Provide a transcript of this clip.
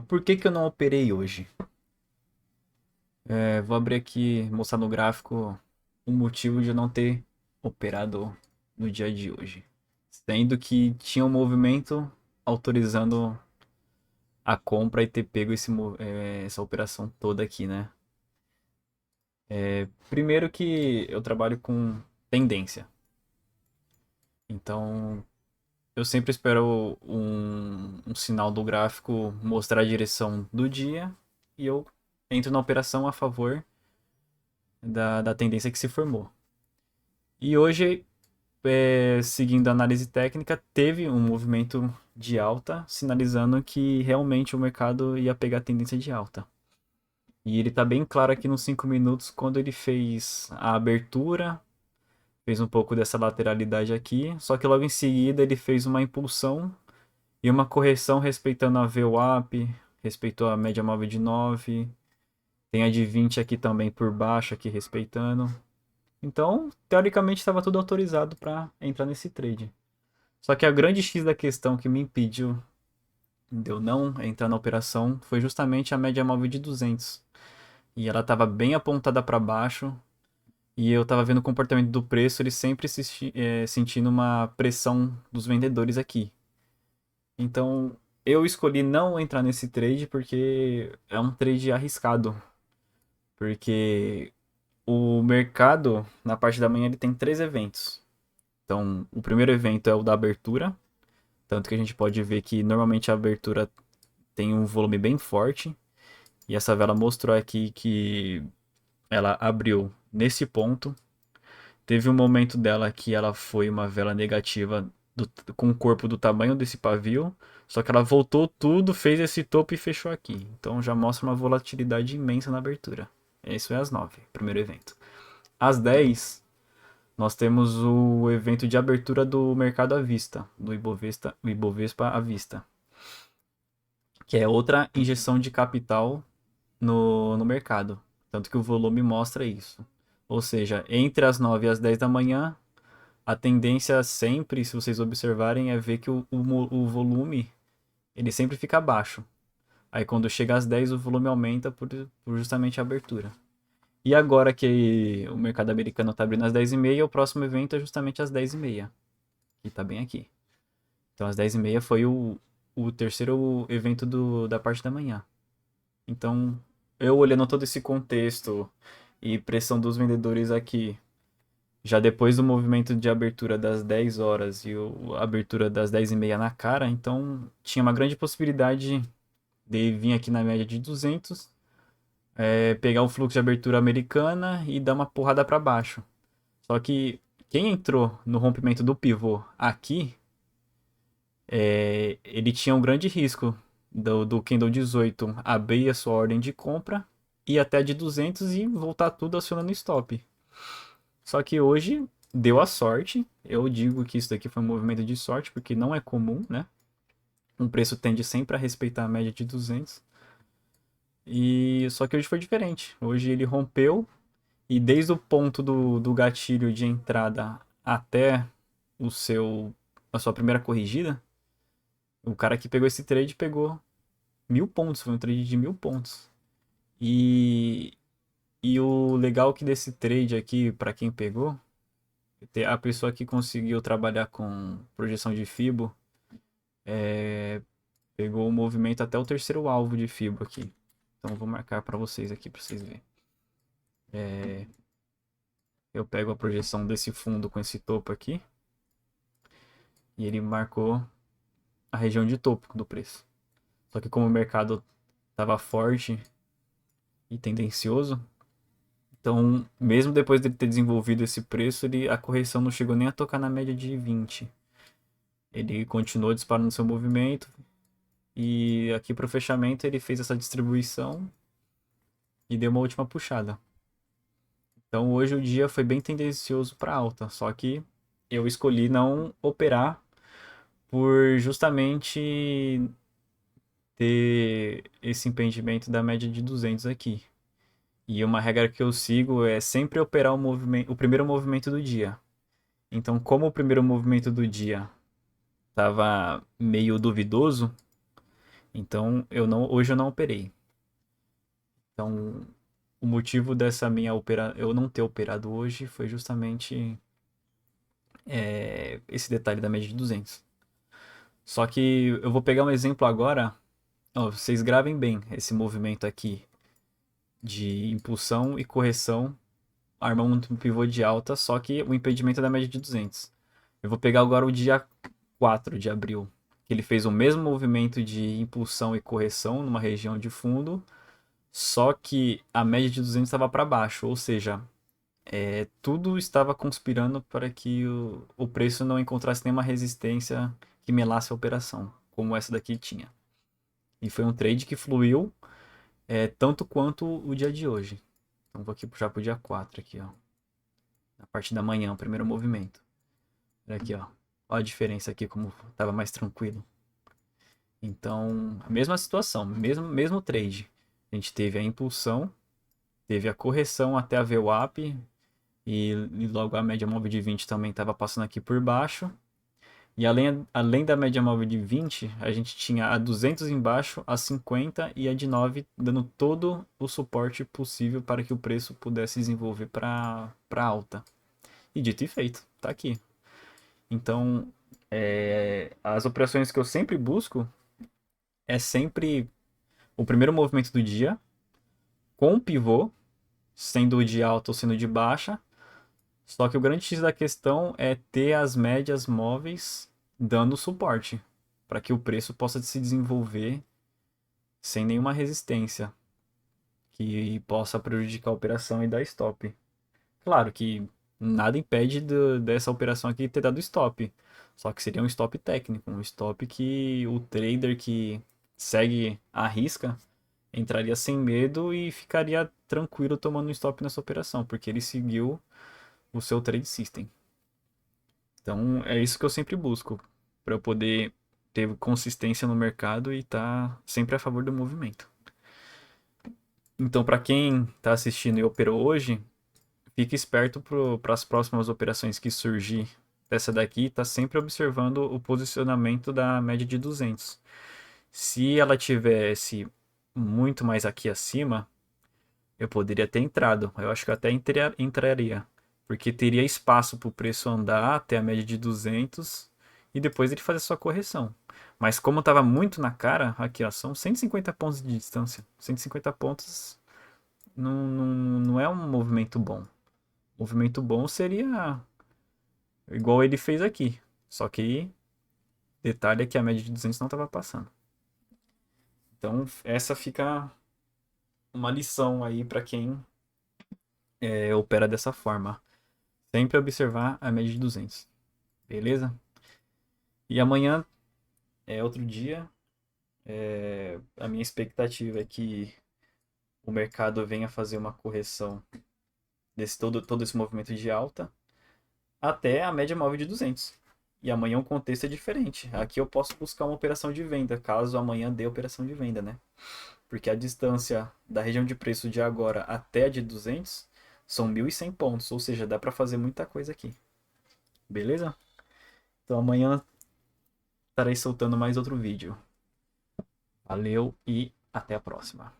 Por que que eu não operei hoje? Vou abrir aqui, mostrar no gráfico o motivo de eu não ter operado no dia de hoje. Sendo que tinha um movimento autorizando a compra e ter pego essa operação toda aqui, né? Primeiro que eu trabalho com tendência. Então, eu sempre espero um sinal do gráfico mostrar a direção do dia e eu entro na operação a favor da tendência que se formou. E hoje, seguindo a análise técnica, teve um movimento de alta, sinalizando que realmente o mercado ia pegar a tendência de alta. E ele está bem claro aqui nos 5 minutos, quando ele fez a abertura, fez um pouco dessa lateralidade aqui, só que logo em seguida ele fez uma impulsão e uma correção respeitando a VWAP, respeitou a média móvel de 9, tem a de 20 aqui também por baixo, aqui respeitando. Então, teoricamente, estava tudo autorizado para entrar nesse trade. Só que a grande X da questão que me impediu de eu não entrar na operação foi justamente a média móvel de 200. E ela estava bem apontada para baixo. E eu estava vendo o comportamento do preço, ele sempre sentindo uma pressão dos vendedores aqui. Então, eu escolhi não entrar nesse trade porque é um trade arriscado. Porque o mercado, na parte da manhã, ele tem três eventos. Então, o primeiro evento é o da abertura, tanto que a gente pode ver que normalmente a abertura tem um volume bem forte, e essa vela mostrou aqui que ela abriu nesse ponto. Teve um momento dela que ela foi uma vela negativa com o corpo do tamanho desse pavio, só que ela voltou tudo, fez esse topo e fechou aqui. Então já mostra uma volatilidade imensa na abertura. Isso é às 9, primeiro evento. Às 10, nós temos o evento de abertura do mercado à vista, do Ibovespa à vista, que é outra injeção de capital no mercado. Tanto que o volume mostra isso. Ou seja, entre as 9 e as 10 da manhã, a tendência sempre, se vocês observarem, é ver que o volume ele sempre fica baixo. Aí quando chega às 10, o volume aumenta por justamente a abertura. E agora que o mercado americano está abrindo às 10h30, o próximo evento é justamente às 10h30, que está bem aqui. Então às 10h30 foi o terceiro evento da parte da manhã. Então, eu olhando todo esse contexto e pressão dos vendedores aqui, já depois do movimento de abertura das 10 horas e a abertura das 10h30 na cara, então tinha uma grande possibilidade de vir aqui na média de 200, pegar o fluxo de abertura americana e dar uma porrada para baixo. Só que quem entrou no rompimento do pivô aqui, ele tinha um grande risco do Candle 18 abrir a sua ordem de compra, ir até a de 200 e voltar tudo acionando stop. Só que hoje deu a sorte. Eu digo que isso daqui foi um movimento de sorte, porque não é comum, né? Um preço tende sempre a respeitar a média de 200. E só que hoje foi diferente. Hoje ele rompeu e desde o ponto do gatilho de entrada até o seu a sua primeira corrigida, o cara que pegou esse trade pegou 1.000 pontos. Foi um trade de 1.000 pontos. E, e o legal que desse trade aqui, para quem pegou, a pessoa que conseguiu trabalhar com projeção de Fibo pegou o movimento até o terceiro alvo de Fibo aqui. Então eu vou marcar para vocês aqui para vocês verem. Eu pego a projeção desse fundo com esse topo aqui e ele marcou a região de topo do preço. Só que como o mercado estava forte e tendencioso, então mesmo depois dele ter desenvolvido esse preço, a correção não chegou nem a tocar na média de 20. Ele continuou disparando seu movimento, e aqui para o fechamento ele fez essa distribuição e deu uma última puxada. Então hoje o dia foi bem tendencioso para alta, só que eu escolhi não operar por justamente ter esse impedimento da média de 200 aqui. E uma regra que eu sigo é sempre operar o primeiro movimento do dia. Então, como o primeiro movimento do dia estava meio duvidoso, Então, hoje eu não operei. Então, o motivo dessa eu não ter operado hoje foi justamente esse detalhe da média de 200. Só que eu vou pegar um exemplo agora. Ó, vocês gravem bem esse movimento aqui de impulsão e correção, armando um pivô de alta, só que o impedimento é da média de 200. Eu vou pegar agora o dia 4 de abril, que ele fez o mesmo movimento de impulsão e correção numa região de fundo, só que a média de 200 estava para baixo, ou seja, tudo estava conspirando para que o preço não encontrasse nenhuma resistência que melasse a operação, como essa daqui tinha. E foi um trade que fluiu tanto quanto o dia de hoje. Então vou aqui já pro dia 4 aqui, ó. Na parte da manhã, o primeiro movimento. Olha aqui, ó. Olha a diferença aqui, como estava mais tranquilo. Então, a mesma situação, mesmo trade. A gente teve a impulsão, teve a correção até a VWAP, e logo a média móvel de 20 também estava passando aqui por baixo. E além da média móvel de 20, a gente tinha a 200 embaixo, a 50 e a de 9, dando todo o suporte possível para que o preço pudesse desenvolver para alta. E dito e feito, tá aqui. Então, as operações que eu sempre busco é sempre o primeiro movimento do dia, com o pivô, sendo de alta ou sendo de baixa. Só que o grande X da questão é ter as médias móveis dando suporte, para que o preço possa se desenvolver sem nenhuma resistência que possa prejudicar a operação e dar stop. Claro que nada impede dessa operação aqui ter dado stop, só que seria um stop técnico, um stop que o trader que segue a risca entraria sem medo e ficaria tranquilo tomando um stop nessa operação, porque ele seguiu o seu trade system. Então é isso que eu sempre busco, para eu poder ter consistência no mercado e estar sempre a favor do movimento. Então, para quem está assistindo e operou hoje, fique esperto para as próximas operações que surgir dessa daqui, tá sempre observando o posicionamento da média de 200. Se ela tivesse muito mais aqui acima, eu poderia ter entrado. Eu acho que eu até entraria, porque teria espaço para o preço andar até a média de 200 e depois ele fazer sua correção. Mas como estava muito na cara, aqui ó, são 150 pontos de distância. 150 pontos não é um movimento bom. Movimento bom seria igual ele fez aqui. Só que detalhe é que a média de 200 não estava passando. Então essa fica uma lição aí para quem opera dessa forma. Sempre observar a média de 200. Beleza? E amanhã é outro dia. A minha expectativa é que o mercado venha fazer uma correção desse todo esse movimento de alta até a média móvel de 200. E amanhã o contexto é diferente. Aqui eu posso buscar uma operação de venda, caso amanhã dê operação de venda, né? Porque a distância da região de preço de agora até a de 200 são 1.100 pontos, ou seja, dá para fazer muita coisa aqui. Beleza? Então amanhã estarei soltando mais outro vídeo. Valeu e até a próxima.